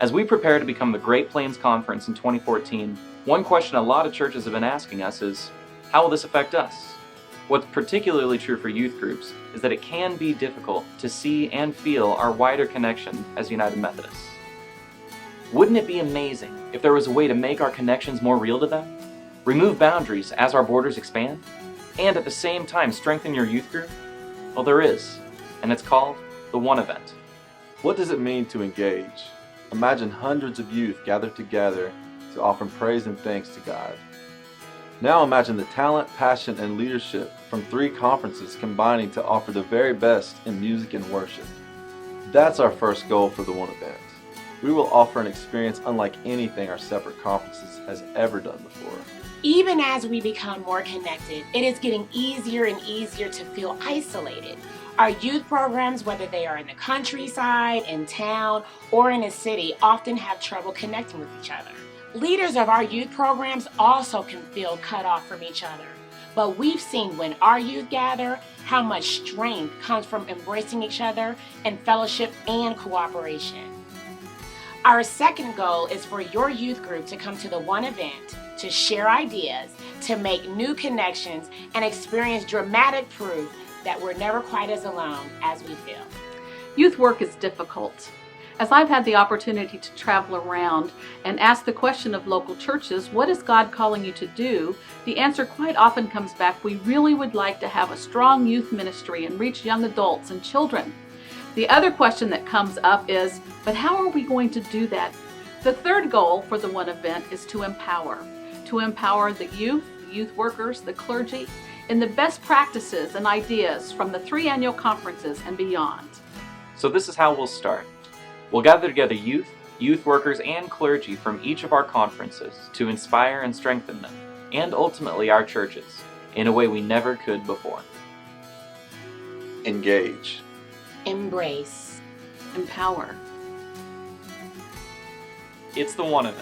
As we prepare to become the Great Plains Conference in 2014, one question a lot of churches have been asking us is, how will this affect us? What's particularly true for youth groups is that it can be difficult to see and feel our wider connection as United Methodists. Wouldn't it be amazing if there was a way to make our connections more real to them? Remove boundaries as our borders expand? And at the same time strengthen your youth group? Well, there is, and it's called the OneEvent. What does it mean to engage? Imagine hundreds of youth gathered together to offer praise and thanks to God. Now imagine the talent, passion, and leadership from 3 conferences combining to offer the very best in music and worship. That's our first goal for the OneEvent. We will offer an experience unlike anything our separate conferences has ever done before. Even as we become more connected, it is getting easier and easier to feel isolated. Our youth programs, whether they are in the countryside, in town, or in a city, often have trouble connecting with each other. Leaders of our youth programs also can feel cut off from each other. But we've seen when our youth gather, how much strength comes from embracing each other in fellowship and cooperation. Our second goal is for your youth group to come to the OneEvent, to share ideas, to make new connections, and experience dramatic proof that we're never quite as alone as we feel. Youth work is difficult. As I've had the opportunity to travel around and ask the question of local churches, what is God calling you to do? The answer quite often comes back, we really would like to have a strong youth ministry and reach young adults and children. The other question that comes up is, but how are we going to do that? The third goal for the OneEvent is to empower the youth workers, the clergy, in the best practices and ideas from the 3 annual conferences and beyond. So this is how we'll start. We'll gather together youth workers, and clergy from each of our conferences to inspire and strengthen them, and ultimately our churches, in a way we never could before. Engage. Embrace. Empower. It's the OneEvent.